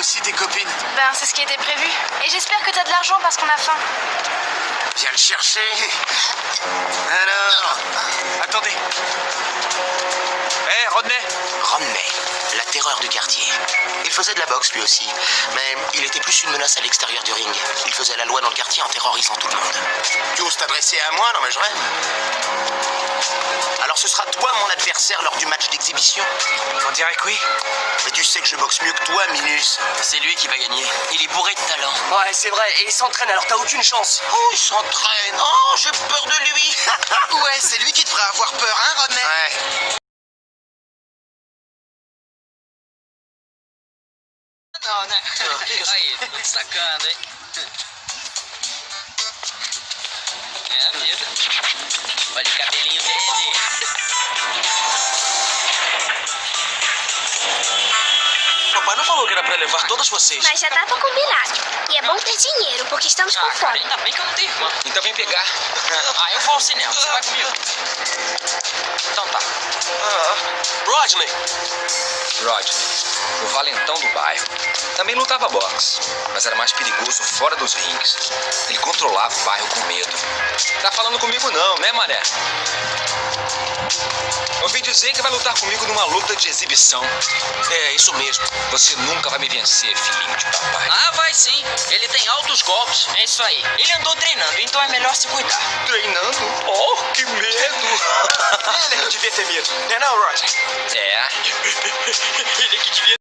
aussi tes copines? Ben, c'est ce qui était prévu. Et j'espère que t'as de l'argent parce qu'on a faim. Viens le chercher. Alors... Attendez. Hé, Rodney. Rodney, la terreur du quartier. Il faisait de la boxe lui aussi, mais il était plus une menace à l'extérieur du ring. Il faisait la loi dans le quartier en terrorisant tout le monde. Tu oses t'adresser à moi? Non mais je rêve. Alors ce sera toi mon adversaire lors du match d'exhibition? On dirait que oui. Mais tu sais que je boxe mieux que toi, Minus. C'est lui qui va gagner. Il est bourré de talent. Ouais, c'est vrai, et il s'entraîne alors t'as aucune chance. Oh, il s'entraîne. Oh, j'ai peur de lui. Ouais, c'est lui qui devrait avoir peur, hein, Rodney? Ouais. Não, né? Aí, tô destacando, hein? É mesmo. Olha o cabelinho dele. Papai não falou que era pra levar todas vocês. Mas já tava combinado. E é bom ter dinheiro, porque estamos com Ah, cara, fome. ainda bem que eu não tenho irmã. Então vem pegar. Ah, eu vou ao cinema. Você vai comigo? Então tá. Rodney. Rodney, o valentão do bairro. Também lutava boxe, mas era mais perigoso fora dos rings. Ele controlava o bairro com medo. Tá falando comigo não, né, mané? Ouvi dizer que vai lutar comigo numa luta de exibição. É, isso mesmo. Você nunca vai me vencer, filhinho de papai. Ah, vai sim. Ele tem altos golpes. É isso aí. Ele andou treinando, então é melhor se cuidar. Treinando? Oh, que medo. Ele é que devia ter medo. Não é não, Rodney? É. Ele é que devia